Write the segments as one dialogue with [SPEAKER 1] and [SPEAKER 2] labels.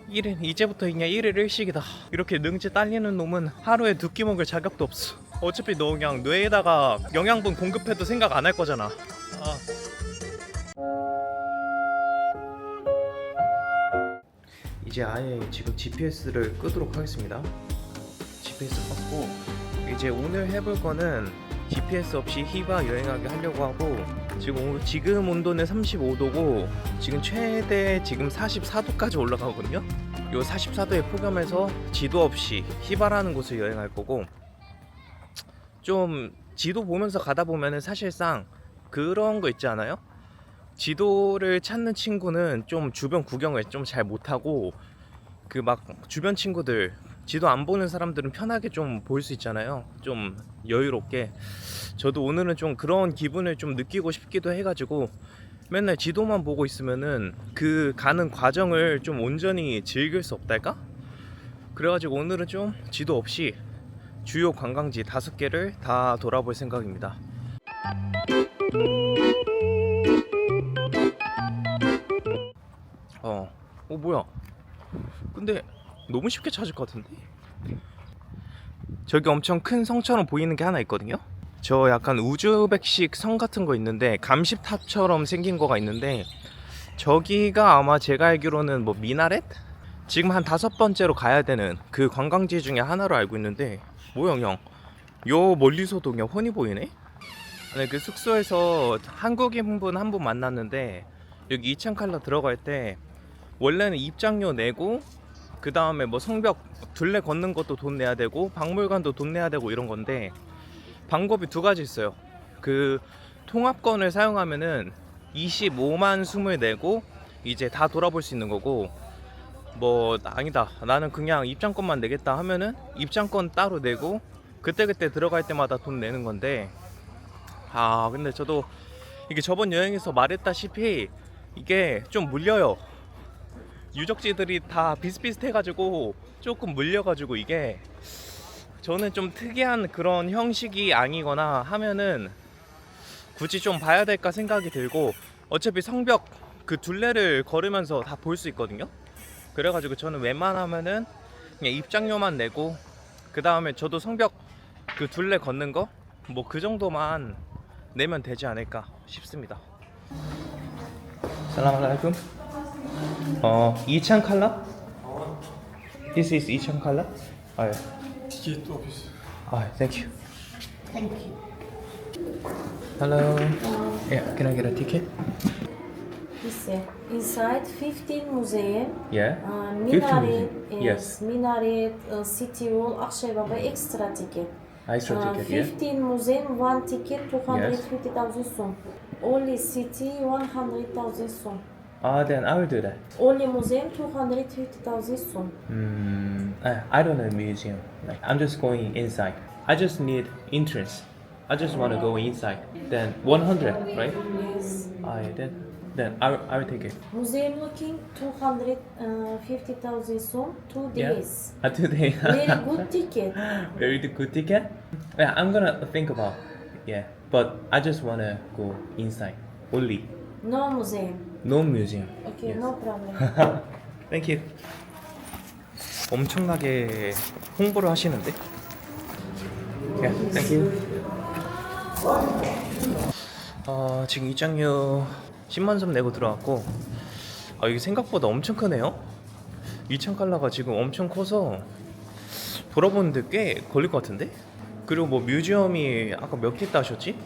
[SPEAKER 1] 1일 이제부터 그냥 1일 1식이다. 이렇게 능지 딸리는 놈은 하루에 2끼 먹을 자격도 없어. 어차피 너 그냥 뇌에다가 영양분 공급해도 생각 안 할 거잖아. 이제 아예 지금 GPS를 끄도록 하겠습니다. GPS 껐고 이제 오늘 해볼 거는 GPS 없이 히바 여행하기 하려고 하고, 지금 온도는 35도고 지금 최대 지금 44도까지 올라가거든요. 요 44도에 폭염해서 지도 없이 히바라는 곳을 여행할 거고, 좀 지도 보면서 가다 보면은 사실상 그런 거 있지 않아요? 지도를 찾는 친구는 좀 주변 구경을 좀 잘 못하고, 그 막 주변 친구들 지도 안 보는 사람들은 편하게 좀 볼 수 있잖아요. 좀 여유롭게. 저도 오늘은 좀 그런 기분을 좀 느끼고 싶기도 해가지고 맨날 지도만 보고 있으면은 그 가는 과정을 좀 온전히 즐길 수 없달까? 그래가지고 오늘은 좀 지도 없이 주요 관광지 5개를 다 돌아볼 생각입니다. 뭐야? 근데 너무 쉽게 찾을 것 같은데? 저기 엄청 큰 성처럼 보이는 게 하나 있거든요? 저 약간 우즈벡식 성 같은 거 있는데, 감시탑처럼 생긴 거가 있는데, 저기가 아마 제가 알기로는 뭐 미나렛? 지금 한 5번째로 가야 되는 그 관광지 중에 하나로 알고 있는데, 뭐야 형, 요 멀리서도 그냥 훤히 보이네? 네, 그 숙소에서 한국인 분 한 분 만났는데, 여기 이창칼라 들어갈 때 원래는 입장료 내고 그 다음에 뭐 성벽 둘레 걷는 것도 돈 내야 되고 박물관도 돈 내야 되고 이런 건데, 방법이 2가지 있어요. 그 통합권을 사용하면은 25만 숨을 내고 이제 다 돌아볼 수 있는 거고, 뭐 아니다 나는 그냥 입장권만 내겠다 하면은 입장권 따로 내고 그때그때 들어갈 때마다 돈 내는 건데, 근데 저도 이게 저번 여행에서 말했다시피 이게 좀 물려요. 유적지들이 다 비슷비슷해가지고 조금 물려가지고, 이게 저는 좀 특이한 그런 형식이 아니거나 하면은 굳이 좀 봐야 될까 생각이 들고, 어차피 성벽 그 둘레를 걸으면서 다 볼 수 있거든요. 그래가지고 저는 웬만하면은 그냥 입장료만 내고 그 다음에 저도 성벽 그 둘레 걷는 거 뭐 그 정도만 내면 되지 않을까 싶습니다. 살라말라이쿰. 이창 칼라? This is 이창 칼라? 예.
[SPEAKER 2] Ticket office.
[SPEAKER 1] Thank you.
[SPEAKER 3] Thank you.
[SPEAKER 1] Hello. Yeah, can I get a ticket?
[SPEAKER 3] This inside 15 museum.
[SPEAKER 1] Yeah. 15
[SPEAKER 3] Minaret,
[SPEAKER 1] museum. Yes.
[SPEAKER 3] Minaret, City Wall, Akshay Baba, extra ticket.
[SPEAKER 1] Extra ticket, yeah.
[SPEAKER 3] 15 museum, 1 ticket, 250,000 som. Only city, 100,000 som.
[SPEAKER 1] Then I will do that.
[SPEAKER 3] Only museum, 250,000 som.
[SPEAKER 1] I don't know museum. Like, I'm just going inside. I just need entrance. I just want to go inside. Then 100, right?
[SPEAKER 3] Yes.
[SPEAKER 1] Then I will take it.
[SPEAKER 3] Museum looking, 250,000 som, 2 days.
[SPEAKER 1] Today.
[SPEAKER 3] Very good ticket.
[SPEAKER 1] Very good ticket. Yeah, I'm gonna think about. Yeah, but I just wanna go inside only.
[SPEAKER 3] No museum.
[SPEAKER 1] No museum.
[SPEAKER 3] Okay,
[SPEAKER 1] Yes.
[SPEAKER 3] no problem.
[SPEAKER 1] Thank you. 엄청나게 홍보를 하시는데. Yeah, thank you. 지금 입장료 10만 점 내고 들어왔고, 이게 생각보다 엄청 크네요. 이창칼라가 지금 엄청 커서 돌아보는데 꽤 걸릴 것 같은데? 그리고 뭐 뮤지엄이 아까 몇 개 있다 하셨지?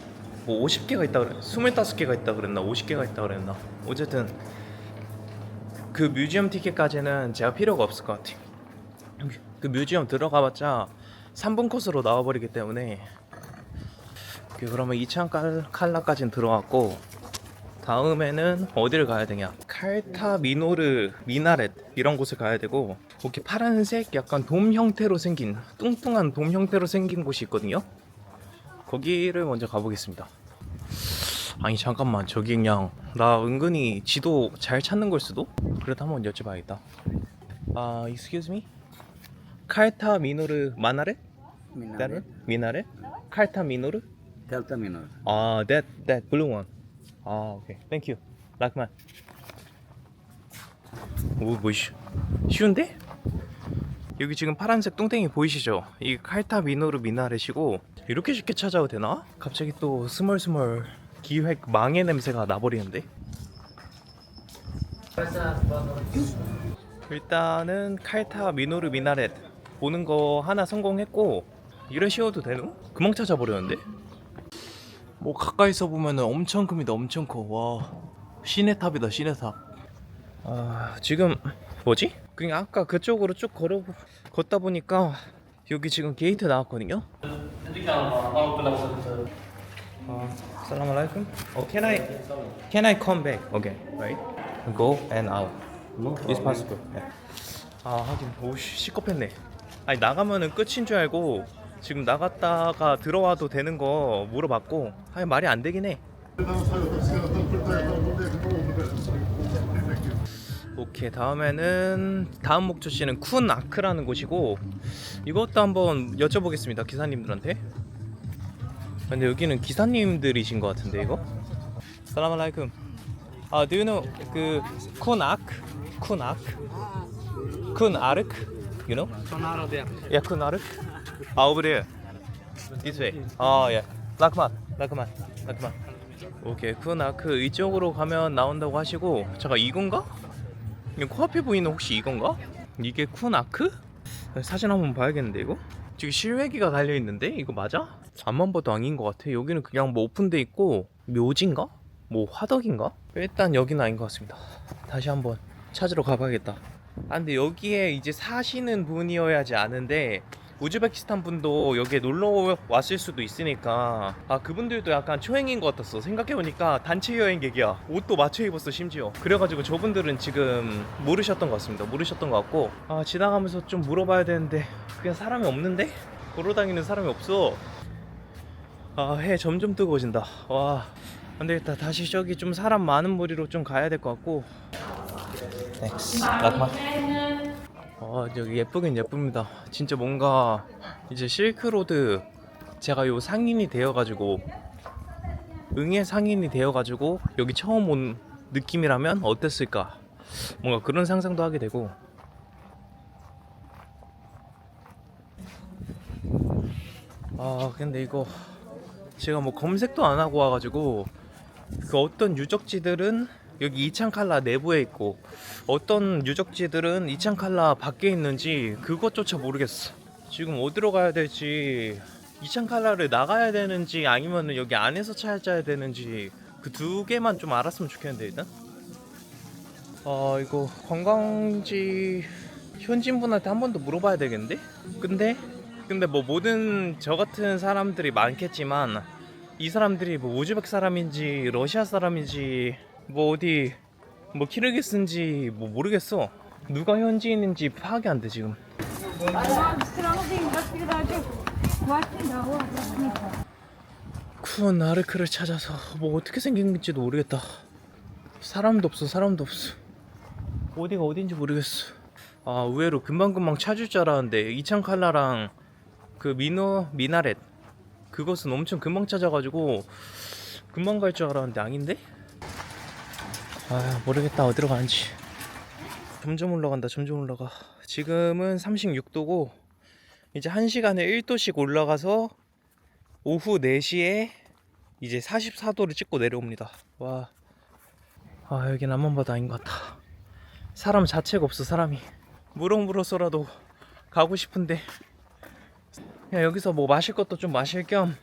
[SPEAKER 1] 뭐 50개가 있다 그랬나? 25개가 있다 그랬나? 50개가 있다 그랬나? 어쨌든 그 뮤지엄 티켓까지는 제가 필요가 없을 것 같아요. 그 뮤지엄 들어가봤자 3분 코스로 나와버리기 때문에. 그러면 이창칼라까지는 들어왔고, 다음에는 어디를 가야 되냐? 칼타 미노르 미나렛 이런 곳을 가야 되고, 거기 파란색 약간 돔 형태로 생긴, 뚱뚱한 돔 형태로 생긴 곳이 있거든요. 거기를 먼저 가보겠습니다. 아니 잠깐만, 저기 그냥 나 은근히 지도 잘 찾는 걸 수도? 그래도 한번 여쭤봐야겠다. Excuse me? 칼타 미노르 마나렛?
[SPEAKER 2] Minaret.
[SPEAKER 1] 미나렛? 칼타 미노르?
[SPEAKER 2] Delta Minor.
[SPEAKER 1] That blue one. Okay. Thank you. Lakman. 오, 뭐 쉬운데? 여기 지금 파란색 똥땡이 보이시죠? 이 칼타 미노르 미나렛이고 이렇게 쉽게 찾아도 되나? 갑자기 또 스멀스멀 기획 망의 냄새가 나버리는데? 일단은 칼타 미노르 미나렛 보는 거 하나 성공했고 이런 쉬워도 되노? 금방 찾아버렸는데? 뭐 가까이서 보면은 엄청 큽니다. 엄청 커. 와, 시내탑이다, 시내탑. 아, 지금 뭐지? 그냥 아까 그쪽으로 쭉 걷다 보니까 여기 지금 게이트 나왔거든요. Assalamu alaikum. Oh, can I come back? Okay, right? Go and out. It's possible. Yeah. 아, 하긴 오씨 시겁했네. 아니 나가면은 끝인 줄 알고 지금 나갔다가 들어와도 되는 거 물어봤고 아니 말이 안 되긴 해. 오케이, 다음에는 다음 목적지는 쿤 아크라는 곳이고 이것도 한번 여쭤보겠습니다 기사님들한테. 근데 여기는 기사님들이신 것 같은데 이거? 살람 알라이쿰. 아, do you know 쿤 아크? 쿤 아크? 쿤 아르크? You know? Yeah, 쿤 아르크. over there. This way. yeah. 라크만. 오케이, 쿤 아크 이쪽으로 가면 나온다고 하시고 잠깐 이건가? 이거 코앞에 보이는 혹시 이건가? 이게 쿤 아크? 사진 한번 봐야겠는데 이거? 지금 실외기가 달려있는데 이거 맞아? 앞만 봐도 아닌 것 같아. 여기는 그냥 뭐 오픈돼 있고 묘지인가? 뭐 화덕인가? 일단 여기는 아닌 것 같습니다. 다시 한번 찾으러 가봐야겠다. 아, 근데 여기에 이제 사시는 분이어야지 아는데 우즈베키스탄 분도 여기에 놀러 왔을 수도 있으니까 아, 그분들도 약간 초행인 것 같았어. 생각해보니까 단체 여행객이야. 옷도 맞춰 입었어 심지어. 그래가지고 저분들은 지금 모르셨던 것 같습니다. 모르셨던 것 같고 아, 지나가면서 좀 물어봐야 되는데 그냥 사람이 없는데? 걸어다니는 사람이 없어. 아, 해 점점 뜨거워진다. 와, 안되겠다. 다시 저기 좀 사람 많은 무리로 좀 가야 될 것 같고. 넥스 라크만. 여기 예쁘긴 예쁩니다. 진짜 뭔가 이제 실크로드 제가 요 상인이 되어가지고 응애 상인이 되어가지고 여기 처음 온 느낌이라면 어땠을까? 뭔가 그런 상상도 하게 되고. 아, 근데 이거 제가 뭐 검색도 안 하고 와가지고 그 어떤 유적지들은 여기 이창칼라 내부에 있고 어떤 유적지들은 이창칼라 밖에 있는지 그것조차 모르겠어. 지금 어디로 가야 될지, 이창칼라를 나가야 되는지 아니면 여기 안에서 찾아야 되는지 그 두 개만 좀 알았으면 좋겠는데 일단. 이거 관광지 현지인분한테 한 번 더 물어봐야 되겠는데? 근데 뭐 모든 저 같은 사람들이 많겠지만 이 사람들이 뭐 우즈벡 사람인지 러시아 사람인지 뭐 어디 뭐 키르기스인지 뭐 모르겠어. 누가 현지인인지 파악이 안 돼 지금. 쿤 아르크를 찾아서 뭐 어떻게 생긴지도 모르겠다. 사람도 없어. 어디가 어딘지 모르겠어. 아, 의외로 금방금방 찾을 줄 알았는데 이창칼라랑 그 미나렛 그것은 엄청 금방 찾아가지고 금방 갈 줄 알았는데 아닌데? 아, 모르겠다 어디로 가는지. 점점 올라간다. 지금은 36도고 이제 1시간에 1도씩 올라가서 오후 4시에 이제 44도를 찍고 내려옵니다. 와, 아, 여긴 앞만 봐도 아닌 것 같다. 사람 자체가 없어. 사람이 물어서라도 가고 싶은데 그냥 여기서 뭐 마실 것도 좀 마실 겸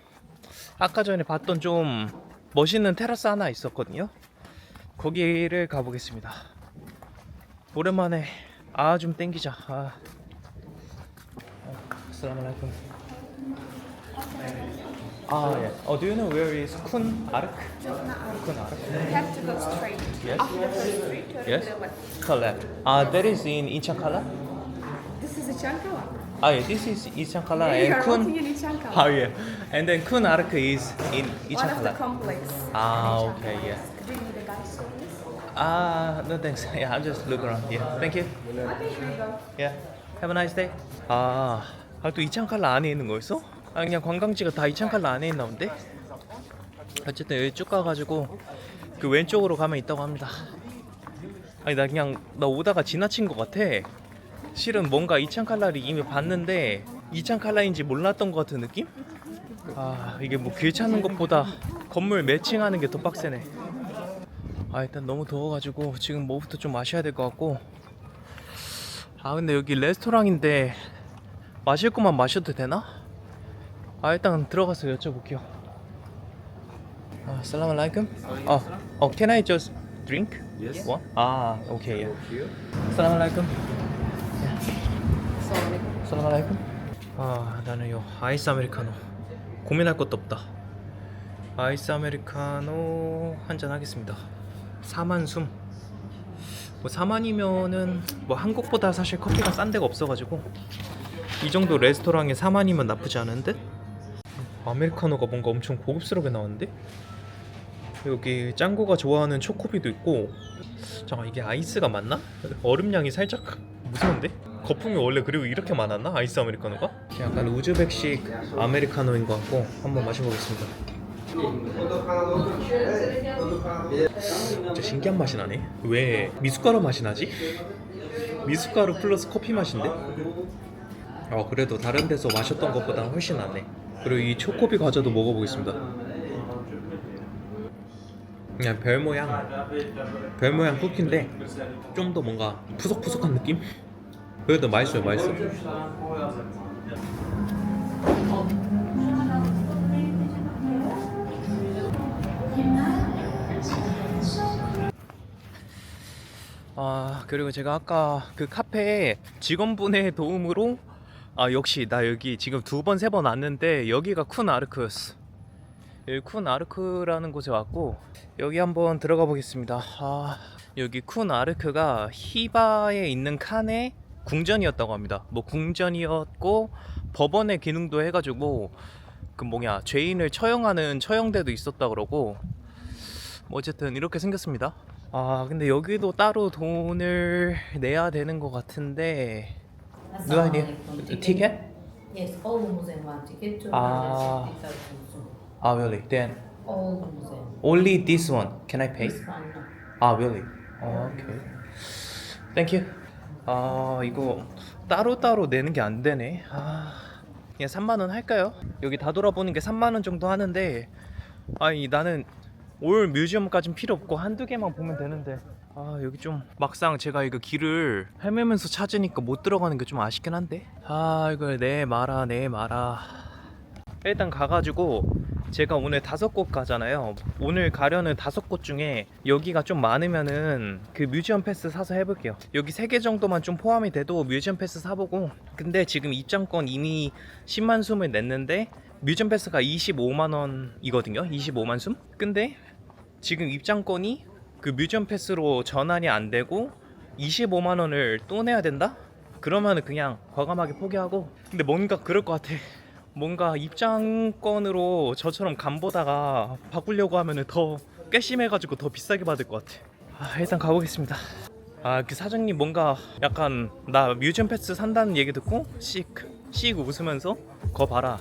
[SPEAKER 1] 아까 전에 봤던 좀 멋있는 테라스 하나 있었거든요. 거기를 가보겠습니다. 오랜만에 좀 땡기자. Assalamu alaikum. Yeah. Do you know where is Kun Ark? Kun Ark.
[SPEAKER 4] You have to go straight.
[SPEAKER 1] Yes.
[SPEAKER 4] After the first street, turn
[SPEAKER 1] Yes.
[SPEAKER 4] to the left.
[SPEAKER 1] Correct. That is in Ichankala.
[SPEAKER 4] This is a Chankala.
[SPEAKER 1] Yeah, this is Ichankala
[SPEAKER 4] You
[SPEAKER 1] and
[SPEAKER 4] are
[SPEAKER 1] Kun.
[SPEAKER 4] walking in Chankala.
[SPEAKER 1] Yeah. And then Kun Ark is in
[SPEAKER 4] One of the
[SPEAKER 1] Ichankala.
[SPEAKER 4] complex.
[SPEAKER 1] Okay, yeah.
[SPEAKER 4] Could you need a guide for this?
[SPEAKER 1] No thanks. Yeah, I'm just looking around. Yeah, thank you.
[SPEAKER 4] Okay, here you go.
[SPEAKER 1] Yeah, have a nice day. 또 이창칼라 안에 있는 거였어? 그냥 관광지가 다 이창칼라 안에 있나 본데? 어쨌든 여기 쭉 가가지고 그 왼쪽으로 가면 있다고 합니다. 아니 나 오다가 지나친 것 같아. 실은 뭔가 이찬 칼라를 이미 봤는데 이찬 칼라인지 몰랐던 것 같은 느낌? 아 이게 뭐 길 찾는 것보다 건물 매칭하는 게 더 빡세네. 아 일단 너무 더워가지고 지금 뭐부터 좀 마셔야 될 것 같고. 아 근데 여기 레스토랑인데 마실 것만 마셔도 되나? 아 일단 들어가서 여쭤볼게요. Assalamu alaikum. Can I just drink?
[SPEAKER 2] Yes.
[SPEAKER 1] One? Okay. Yeah. Assalamu alaikum. Assalamu alaikum. 나는 요 아이스 아메리카노. 고민할 것도 없다. 아이스 아메리카노 한잔 하겠습니다. 4만 숨. 뭐 4만이면은 뭐 한국보다 사실 커피가 싼 데가 없어가지고 이 정도 레스토랑에 4만이면 나쁘지 않은 듯? 아메리카노가 뭔가 엄청 고급스럽게 나왔는데? 여기 짱구가 좋아하는 초코비도 있고. 잠깐 이게 아이스가 맞나? 얼음량이 살짝 무서운데? 거품이 원래 그리고 이렇게 많았나? 아이스 아메리카노가? 약간 우즈벡식 아메리카노인 것 같고 한번 마셔보겠습니다. 진짜 신기한 맛이 나네. 왜 미숫가루 맛이 나지? 미숫가루 플러스 커피 맛인데? 그래도 다른 데서 마셨던 것보다 훨씬 낫네. 그리고 이 초코비 과자도 먹어보겠습니다. 그냥 별 모양 쿠키인데 좀 더 뭔가 푸석푸석한 느낌? 그래도 맛있어요. 그리고 제가 아까 그 카페에 직원분의 도움으로 역시 나 여기 지금 2번 3번 왔는데 여기가 쿤 아르크였어. 여기 쿤 아르크라는 곳에 왔고 여기 한번 들어가 보겠습니다. 여기 쿤 아르크가 히바에 있는 칸의 궁전이었다고 합니다. 뭐 궁전이었고 법원의 기능도 해가지고 그 죄인을 처형하는 처형대도 있었다 그러고 뭐 어쨌든 이렇게 생겼습니다. 근데 여기도 따로 돈을 내야 되는 것 같은데. No idea. Ticket?
[SPEAKER 5] Yes, all the museum one ticket,
[SPEAKER 1] Ah.
[SPEAKER 5] 250,000.
[SPEAKER 1] Really? Then
[SPEAKER 5] All the museum.
[SPEAKER 1] only this one can I pay?
[SPEAKER 5] This one, no.
[SPEAKER 1] Really? Okay. Thank you. 이거 따로따로 내는 게 안 되네. 그냥 3만 원 할까요? 여기 다 돌아보는 게 3만 원 정도 하는데 나는 올 뮤지엄까진 필요 없고 한두 개만 보면 되는데 여기 좀 막상 제가 이거 길을 헤매면서 찾으니까 못 들어가는 게 좀 아쉽긴 한데 이걸 내마라 일단 가가지고 제가 오늘 5곳 가잖아요. 오늘 가려는 5곳 중에 여기가 좀 많으면은 그 뮤지엄 패스 사서 해볼게요. 여기 3개 정도만 좀 포함이 돼도 뮤지엄 패스 사보고. 근데 지금 입장권 이미 10만 숨을 냈는데 뮤지엄 패스가 25만 원이거든요. 25만 숨? 근데 지금 입장권이 그 뮤지엄 패스로 전환이 안 되고 25만 원을 또 내야 된다? 그러면은 그냥 과감하게 포기하고. 근데 뭔가 그럴 것 같아. 뭔가 입장권으로 저처럼 간보다가 바꾸려고 하면은 더 괘씸해가지고 더 비싸게 받을 것 같아. 일단 가보겠습니다. 그 사장님 뭔가 약간 나 뮤지엄 패스 산다는 얘기 듣고 씩 웃으면서 거 봐라,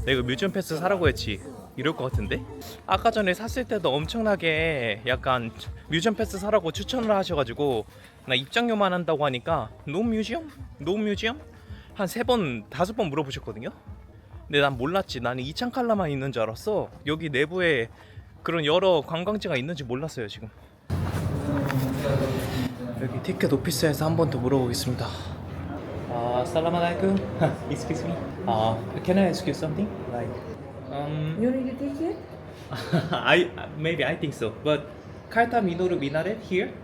[SPEAKER 1] 내가 뮤지엄 패스 사라고 했지, 이럴 것 같은데? 아까 전에 샀을 때도 엄청나게 약간 뮤지엄 패스 사라고 추천을 하셔가지고 나 입장료만 한다고 하니까 노 뮤지엄? 한 3번 5번 물어보셨거든요. 근데 난 몰랐지. 나는 이찬 칼라만 있는 줄 알았어. 여기 내부에 그런 여러 관광지가 있는지 몰랐어요 지금. 여기 티켓 오피스에서 한 번 더 물어보겠습니다. Assalamu alaikum. Excuse me. Can I ask you something? Like,
[SPEAKER 3] You need a ticket?
[SPEAKER 1] maybe I think so. But Karta Minoru Minaret here?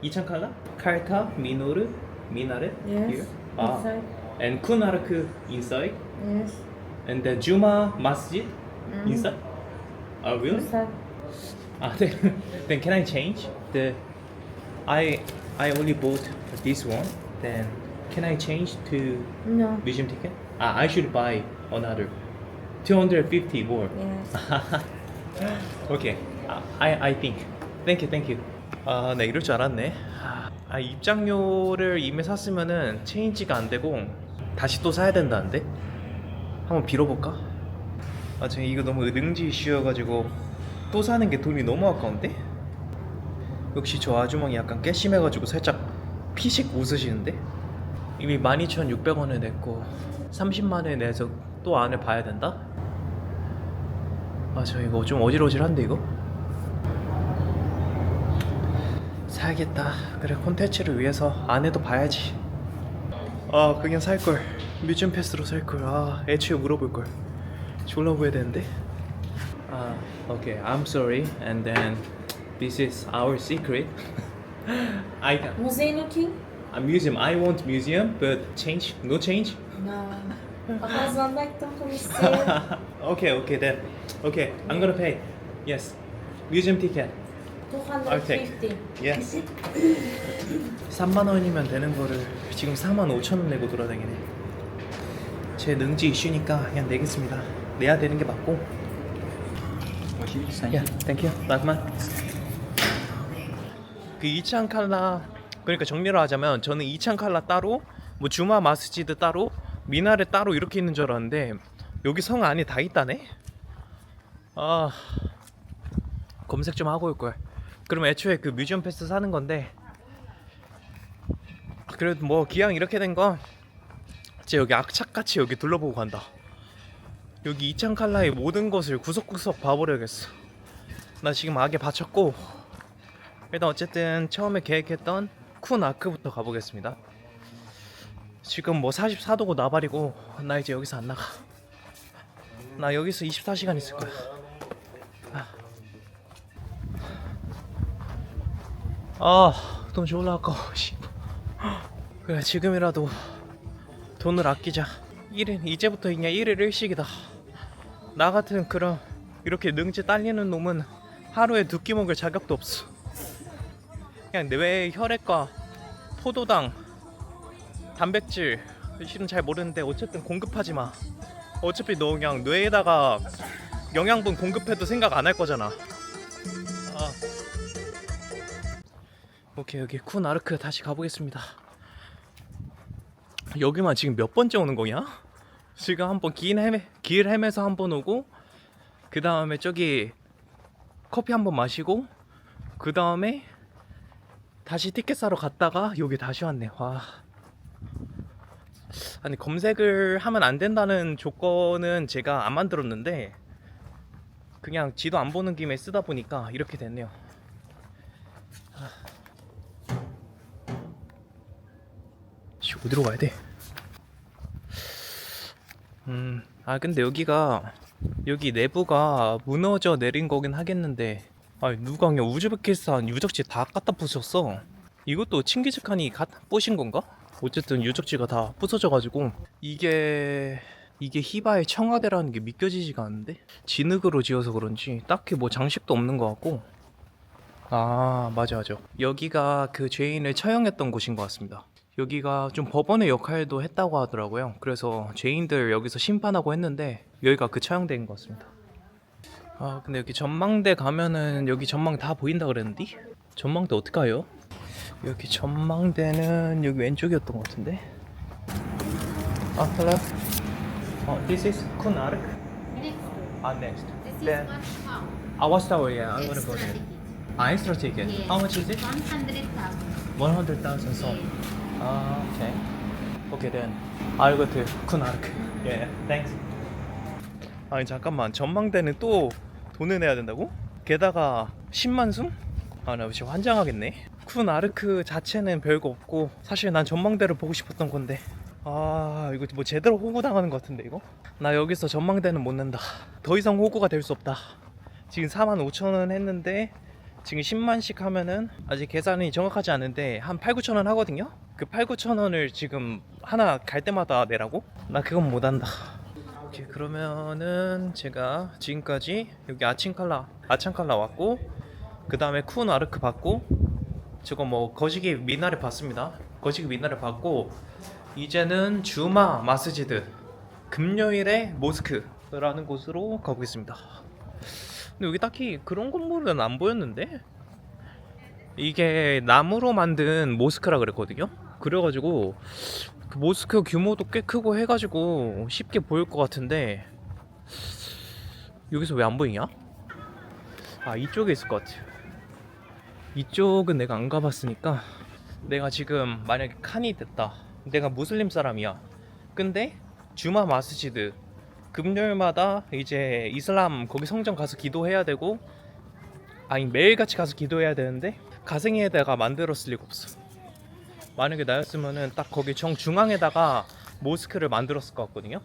[SPEAKER 1] 이찬 칼라? Karta Minoru Minaret
[SPEAKER 3] Yes.
[SPEAKER 1] here?
[SPEAKER 3] Inside.
[SPEAKER 1] And Kunarku inside?
[SPEAKER 3] Yes.
[SPEAKER 1] And the Juma Masjid inside? Really?
[SPEAKER 3] Inside.
[SPEAKER 1] Then can I change? I only bought this one. Then can I change to
[SPEAKER 3] No.
[SPEAKER 1] museum ticket? I should buy another 250 more.
[SPEAKER 3] Yes.
[SPEAKER 1] Okay. I think. Thank you. 네, 이럴 줄 알았네. 입장료를 이미 샀으면은 체인지가 안 되고 다시 또 사야 된다는데? 한번 빌어볼까? 제가 이거 너무 능지 이슈여가지고 또 사는 게 돈이 너무 아까운데? 역시 저 아주머니 약간 깨심해가지고 살짝 피식 웃으시는데? 이미 12,600원을 냈고 30만원에 내서 또 안을 봐야 된다? 아 저 이거 좀 어질어질한데 이거? 사야겠다. 그래 콘텐츠를 위해서 안에도 봐야지. 아 그냥 살걸. 뮤지엄 패스로 살걸. 아 애초에 물어볼걸. 졸라 후회야 되는데. 아 okay I'm sorry and then this is our secret. I got
[SPEAKER 3] Museu looking?
[SPEAKER 1] a museum. I want museum but change no change.
[SPEAKER 3] No. Arrasandaktan komiser.
[SPEAKER 1] Okay then. Okay I'm gonna pay. Yes. Museum ticket.
[SPEAKER 3] 250.
[SPEAKER 1] Yes. 3만 원이면 되는 거를 지금 4만 5천 원 내고 돌아다니네. 제 능지 이슈니까 그냥 내겠습니다. 내야 되는 게 맞고. 야, 땡큐. 락만. 그 이찬 칼라 그러니까 정리를 하자면 저는 이찬 칼라 따로 뭐 주마 마스지드 따로 미나레 따로 이렇게 있는 줄 알았는데 여기 성 안에 다 있다네. 아 검색 좀 하고 올 걸. 그럼 애초에 그 뮤지엄 패스 사는 건데 그래도 뭐 기왕 이렇게 된 건 진짜 여기 악착같이 여기 둘러보고 간다. 여기 이찬 칼라의 모든 것을 구석구석 봐버려야겠어. 나 지금 악에 바쳤고 일단 어쨌든 처음에 계획했던 쿤 아크부터 가보겠습니다. 지금 뭐 44도고 나발이고 나 이제 여기서 안 나가. 나 여기서 24시간 있을 거야. 돈 졸라 아까워. 그래 지금이라도 돈을 아끼자. 1일 이제부터 그냥 1일 1식이다. 나 같은 그런 이렇게 능지 딸리는 놈은 하루에 2끼 먹을 자격도 없어. 그냥 뇌 혈액과 포도당 단백질 실은 잘 모르는데 어쨌든 공급하지 마. 어차피 너 그냥 뇌에다가 영양분 공급해도 생각 안 할 거잖아. 오케이 여기 쿤 아르크 다시 가보겠습니다. 여기만 지금 몇 번째 오는 거냐? 지금 한번 길 헤매서 한번 오고 그 다음에 저기 커피 한번 마시고 그 다음에 다시 티켓 사러 갔다가 여기 다시 왔네. 와. 아니 검색을 하면 안 된다는 조건은 제가 안 만들었는데 그냥 지도 안 보는 김에 쓰다 보니까 이렇게 됐네요. 어디로 가야 돼? 근데 여기 내부가 무너져 내린 거긴 하겠는데 누가 그냥 우즈베키스탄 유적지 다 갖다 부셨어. 이것도 칭기즈칸이 부신 건가? 어쨌든 유적지가 다 부서져가지고 이게 히바의 청와대라는 게 믿겨지지가 않는데 진흙으로 지어서 그런지 딱히 뭐 장식도 없는 것 같고. 맞아 여기가 그 죄인을 처형했던 곳인 것 같습니다. 여기가 좀 법원의 역할도 했다고 하더라고요. 그래서 죄인들 여기서 심판하고 했는데 여기가 그 처형대인 것 같습니다. 근데 여기 전망대 가면은 여기 전망 다 보인다 그랬는데 전망대 어떻게 가요? 여기 전망대는 여기 왼쪽이었던 것 같은데. hello. This is Kun Ark. Next. Then. Watchtower. Yeah, I'm gonna go there. Extra ticket.
[SPEAKER 6] Yes.
[SPEAKER 1] How much is it?
[SPEAKER 6] 100,000.
[SPEAKER 1] 100,000 선. Okay. Okay then. I'll go to Kun Ark. Yeah. Thanks. 아니 잠깐만 전망대는 또 돈을 내야 된다고? 게다가 10만 숨? 나 지금 환장하겠네. 쿤 아르크 자체는 별거 없고 사실 난 전망대를 보고 싶었던 건데 이거 뭐 제대로 호구 당하는 것 같은데 이거? 나 여기서 전망대는 못 낸다. 더 이상 호구가 될 수 없다. 지금 45,000원 했는데 지금 10만씩 하면은 아직 계산이 정확하지 않은데 한 8,000-9,000원 하거든요? 그 8,000-9,000원을 지금 하나 갈 때마다 내라고? 나 그건 못한다. 오케이 그러면은 제가 지금까지 여기 아찬칼라 왔고 그 다음에 쿤 아르크 봤고 저거 뭐 거시기 미나레 봤습니다. 거시기 미나레 봤고 이제는 주마 마스지드 금요일에 모스크라는 곳으로 가보겠습니다. 근데 여기 딱히 그런 건물은 안 보였는데 이게 나무로 만든 모스크라 그랬거든요. 그래가지고 그 모스크 규모도 꽤 크고 해가지고 쉽게 보일 것 같은데 여기서 왜 안 보이냐? 이쪽에 있을 것 같아요. 이쪽은 내가 안 가봤으니까 내가 지금 만약에 칸이 됐다. 내가 무슬림 사람이야. 근데 주마 마스지드 금요일마다 이제 이슬람 거기 성전 가서 기도해야 되고 아니 매일같이 가서 기도해야 되는데 가생이에다가 만들었을 리가 없어. 만약에 나였으면은 딱 거기 정중앙에다가 모스크를 만들었을 것 같거든요.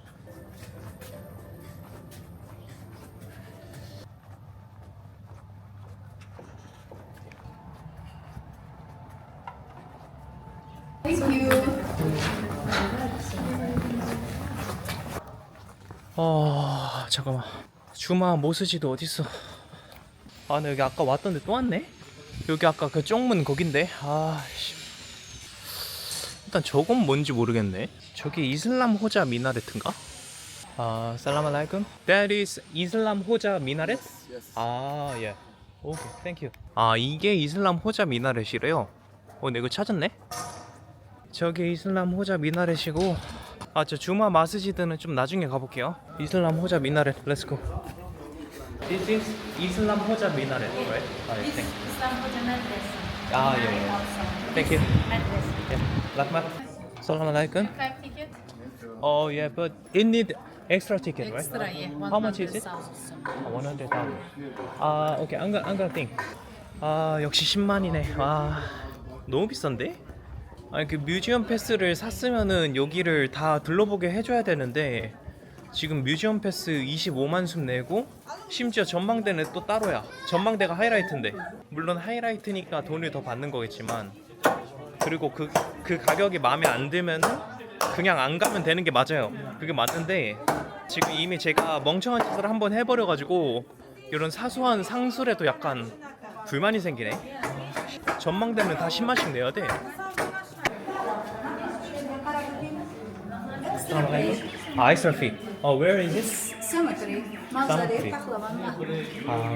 [SPEAKER 1] 잠깐만. 주마 모스지도 어딨어? 아, 나 여기 아까 왔던데 또 왔네? 여기 아까 그 쪽문 거긴데? 씨. 일단 저건 뭔지 모르겠네. 저기 이슬람 호자 미나레트인가? 살람 알라이쿰. That is 이슬람 호자 미나렛? 예. 오케이, 땡큐. 이게 이슬람 호자 미나렛이래요. 네, 이거 찾았네? 저기 이슬람 호자 미나렛이고, 저 주마 마스지드는 좀 나중에 가볼게요. 이슬람 호자 미나렛, 렛츠고. This is 이슬람 호자 미나렛, right?
[SPEAKER 3] This Islam Hoca Medrese.
[SPEAKER 1] 예. Thank you.
[SPEAKER 3] Medrese.
[SPEAKER 1] Rahmat. Salam alaikum.
[SPEAKER 3] Five ticket?
[SPEAKER 1] Oh yeah, but it need extra ticket, right?
[SPEAKER 3] Extra, yeah.
[SPEAKER 1] How much is it? 100,000. Okay, I'm gonna think. 역시 10만이네. 너무 비싼데? 아니 그 뮤지엄 패스를 샀으면은 여기를 다 둘러보게 해줘야 되는데 지금 뮤지엄 패스 25만 숲 내고 심지어 전망대는 또 따로야. 전망대가 하이라이트인데 물론 하이라이트니까 돈을 더 받는 거겠지만 그리고 그 가격이 마음에 안 들면은 그냥 안 가면 되는 게 맞아요. 그게 맞는데 지금 이미 제가 멍청한 짓을 한번 해버려가지고 이런 사소한 상술에도 약간 불만이 생기네. 전망대면 다 10만씩 내야 돼. Extra fee. Where is it?
[SPEAKER 6] Cemetery. Mausoleum,
[SPEAKER 1] Cemetery.
[SPEAKER 6] Pahlavan.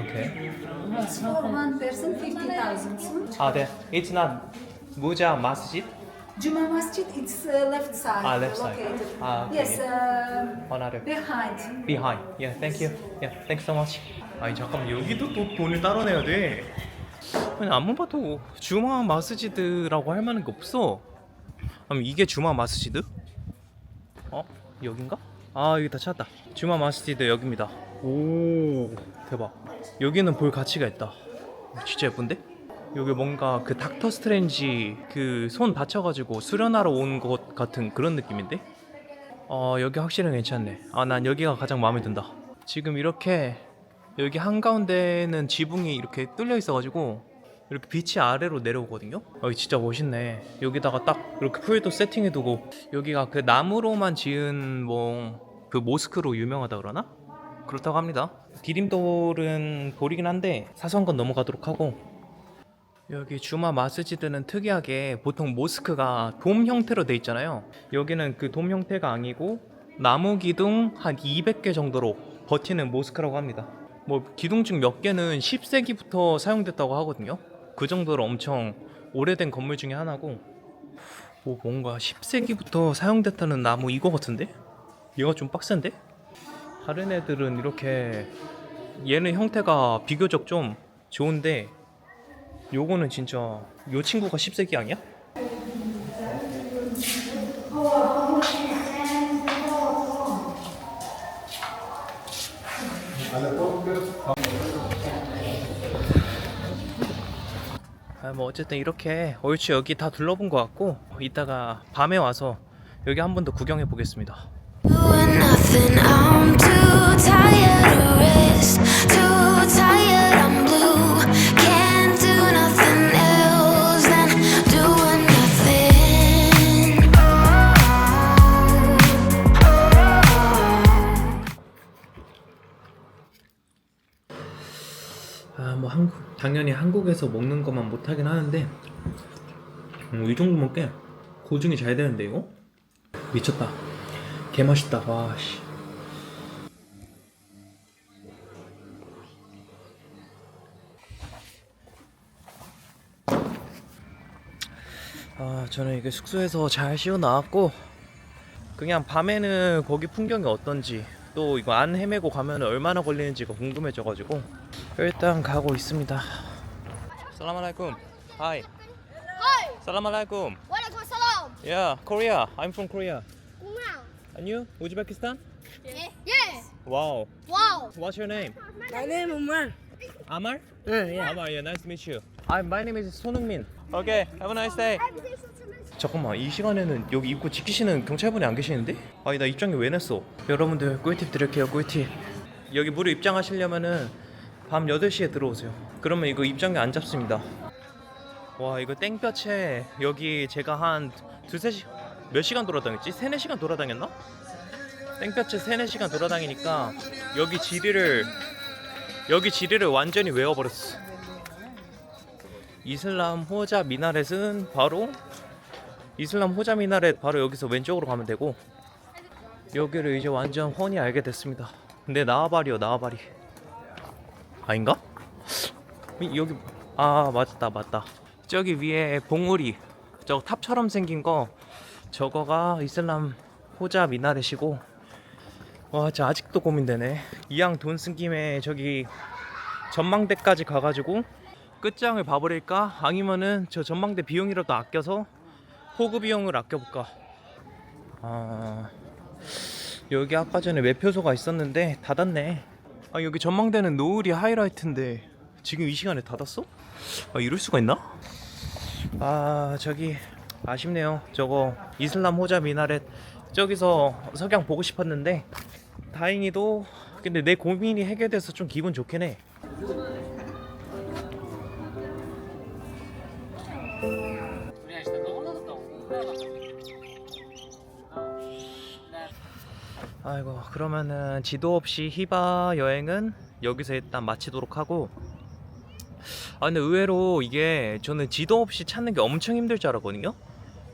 [SPEAKER 1] Okay.
[SPEAKER 6] It's for one person, 50,000.
[SPEAKER 1] There. It's not Muja Masjid.
[SPEAKER 6] Juma Masjid, it's left side.
[SPEAKER 1] Left side.
[SPEAKER 6] Located.
[SPEAKER 1] Okay.
[SPEAKER 6] Yes,
[SPEAKER 1] Another.
[SPEAKER 6] behind.
[SPEAKER 1] Behind. Yeah, thank you. Yeah, thanks so much. 아니 잠깐만 여기도 또 돈을 따로 내야 돼. 아니 아무리 봐도 주마 마스지드라고 할 만한 게 없어. 그럼 이게 주마 마스지드? 여긴가? 여기 다 찾았다. 주마 마스지드 여기입니다. 오 대박. 여기는 볼 가치가 있다. 진짜 예쁜데? 여기 뭔가 그 닥터 스트레인지 그 손 다쳐가지고 수련하러 온 것 같은 그런 느낌인데? 여기 확실히 괜찮네. 난 여기가 가장 마음에 든다. 지금 이렇게 여기 한가운데는 지붕이 이렇게 뚫려 있어가지고 이렇게 빛이 아래로 내려오거든요. 진짜 멋있네. 여기다가 딱 이렇게 풀도 세팅해두고 여기가 그 나무로만 지은 뭐 그 모스크로 유명하다 그러나? 그렇다고 합니다. 디림돌은 돌이긴 한데 사소한 건 넘어가도록 하고 여기 주마 마스지드는 특이하게 보통 모스크가 돔 형태로 돼 있잖아요. 여기는 그 돔 형태가 아니고 나무 기둥 한 200개 정도로 버티는 모스크라고 합니다. 뭐 기둥 중 몇 개는 10세기부터 사용됐다고 하거든요. 그 정도로 엄청 오래된 건물 중에 하나고 뭔가 10세기부터 사용됐다는 나무 이거 같은데? 얘가 좀 빡센데? 다른 애들은 이렇게 얘는 형태가 비교적 좀 좋은데 요거는 진짜 요 친구가 10세기 아니야? 뭐 어쨌든 이렇게 얼추 여기 다 둘러본 것 같고 이따가 밤에 와서 여기 한 번 더 구경해 보겠습니다.
[SPEAKER 7] Doing nothing, I'm too tired to rest, too tired, I'm blue, can't do nothing else than doing nothing.
[SPEAKER 1] 뭐 당연히 한국에서 먹는 것만 못하긴 하는데 이 정도면 꽤 고증이 잘 되는데 이거? 미쳤다. 개 맛있다. 와씨. 저는 이게 숙소에서 잘 쉬어 나왔고 그냥 밤에는 거기 풍경이 어떤지 또 이거 안 헤매고 가면 얼마나 걸리는지가 궁금해져가지고 일단 가고 있습니다. Assalamualaikum. Hi.
[SPEAKER 8] Hi.
[SPEAKER 1] Assalamualaikum.
[SPEAKER 8] Waalaikumsalam.
[SPEAKER 1] Yeah, Korea. I'm from Korea.
[SPEAKER 8] Wow.
[SPEAKER 1] And you? Uzbekistan?
[SPEAKER 8] Yes.
[SPEAKER 1] Wow.
[SPEAKER 8] Wow.
[SPEAKER 1] What's your name?
[SPEAKER 6] My name is Umar.
[SPEAKER 1] Amar?
[SPEAKER 6] Yeah.
[SPEAKER 1] Amar, yeah, nice to meet you. My name is 손흥민. Okay, have a nice day. 잠깐만, 이 시간에는 여기 입구 지키시는 경찰분이 안 계시는데? 아니, 나 입장료 왜 냈어? 여러분들 꿀팁 드릴게요, 꿀팁. 여기 무료 입장하시려면은 밤 8시에 들어오세요. 그러면 이거 입장료 안 잡습니다. 와, 이거 땡볕에 여기 제가 한 2-3시간 몇 시간 돌아다녔지? 3-4시간 돌아다녔나? 땡볕에 3-4시간 돌아다니니까 여기 지리를 완전히 외워버렸어. 이슬람 호자 미나렛은 바로 여기서 왼쪽으로 가면 되고, 여기를 이제 완전 훤히 알게 됐습니다. 근데 나와바리요, 나와바리. 아닌가? 여기 맞다. 저기 위에 봉우리, 저 탑처럼 생긴 거, 저거가 이슬람 호자 미나렛이고. 와, 진짜 아직도 고민되네. 이왕 돈 쓴 김에 저기 전망대까지 가가지고 끝장을 봐버릴까? 아니면은 저 전망대 비용이라도 아껴서 호구 비용을 아껴볼까? 여기 아까 전에 매표소가 있었는데 닫았네. 여기 전망대는 노을이 하이라이트인데 지금 이 시간에 닫았어? 이럴 수가 있나? 저기 아쉽네요. 저거 이슬람 호자 미나렛 저기서 석양 보고 싶었는데, 다행히도 근데 내 고민이 해결돼서 좀 기분 좋긴 해. 아이고, 그러면은 지도 없이 히바 여행은 여기서 일단 마치도록 하고. 근데 의외로 이게 저는 지도 없이 찾는 게 엄청 힘들 줄 알았거든요.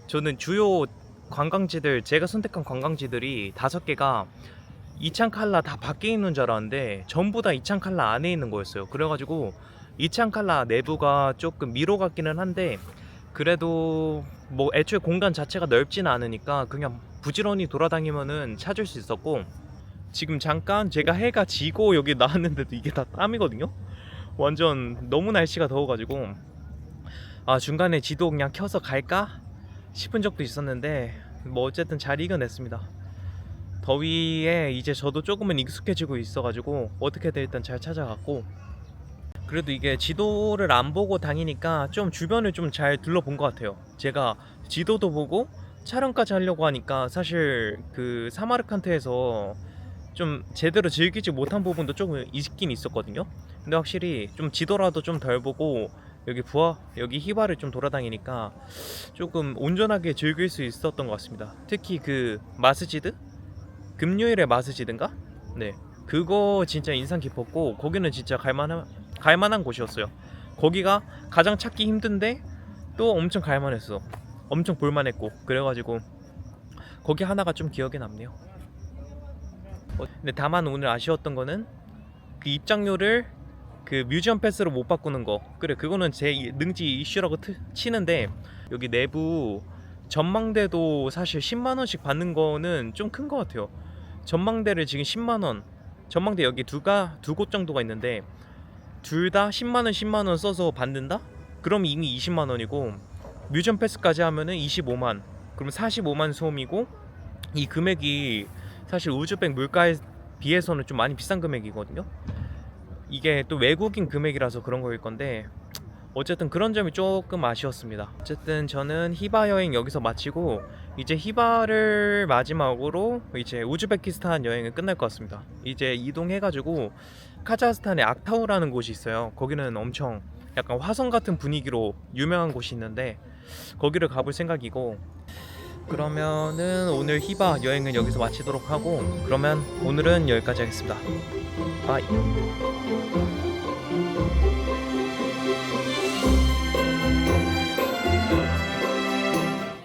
[SPEAKER 1] 저는 주요 관광지들, 제가 선택한 관광지들이 5개가 이창칼라 다 밖에 있는 줄 알았는데 전부 다 이창칼라 안에 있는 거였어요. 그래가지고 이창칼라 내부가 조금 미로 같기는 한데, 그래도 뭐 애초에 공간 자체가 넓지는 않으니까 그냥 부지런히 돌아다니면은 찾을 수 있었고, 지금 잠깐 제가 해가 지고 여기 나왔는데도 이게 다 땀이거든요. 완전 너무 날씨가 더워가지고 중간에 지도 그냥 켜서 갈까 싶은 적도 있었는데, 뭐 어쨌든 잘 이겨냈습니다. 더위에 이제 저도 조금은 익숙해지고 있어가지고 어떻게든 일단 잘 찾아갔고, 그래도 이게 지도를 안 보고 다니니까 좀 주변을 좀 잘 둘러본 것 같아요. 제가 지도도 보고 촬영까지 하려고 하니까 사실 그 사마르칸트에서 좀 제대로 즐기지 못한 부분도 조금 있긴 있었거든요. 근데 확실히 좀 지도라도 좀 덜 보고 여기 히바를 좀 돌아다니니까 조금 온전하게 즐길 수 있었던 것 같습니다. 특히 그 마스지드? 금요일에 마스지드인가? 네, 그거 진짜 인상 깊었고, 거기는 진짜 갈만한 곳이었어요. 거기가 가장 찾기 힘든데 또 엄청 갈만했어. 엄청 볼만했고, 그래가지고 거기 하나가 좀 기억에 남네요. 근데 다만 오늘 아쉬웠던 거는 그 입장료를 그 뮤지엄 패스로 못 바꾸는 거. 그래, 그거는 제 능지 이슈라고 치는데, 여기 내부 전망대도 사실 10만원씩 받는 거는 좀 큰 것 같아요. 전망대를 지금 10만원, 전망대 여기 두 곳 정도가 있는데 둘 다 10만원 써서 받는다? 그럼 이미 20만원이고, 뮤지엄 패스까지 하면은 25만, 그럼 45만 소음이고, 이 금액이 사실 우즈벡 물가에 비해서는 좀 많이 비싼 금액이거든요. 이게 또 외국인 금액이라서 그런 거일 건데, 어쨌든 그런 점이 조금 아쉬웠습니다. 어쨌든 저는 히바 여행 여기서 마치고 이제 히바를 마지막으로 이제 우즈베키스탄 여행은 끝날 것 같습니다. 이제 이동해가지고 카자흐스탄에 악타우라는 곳이 있어요. 거기는 엄청 약간 화성 같은 분위기로 유명한 곳이 있는데 거기를 가볼 생각이고, 그러면은 오늘 히바 여행은 여기서 마치도록 하고, 그러면 오늘은 여기까지 하겠습니다. 바이.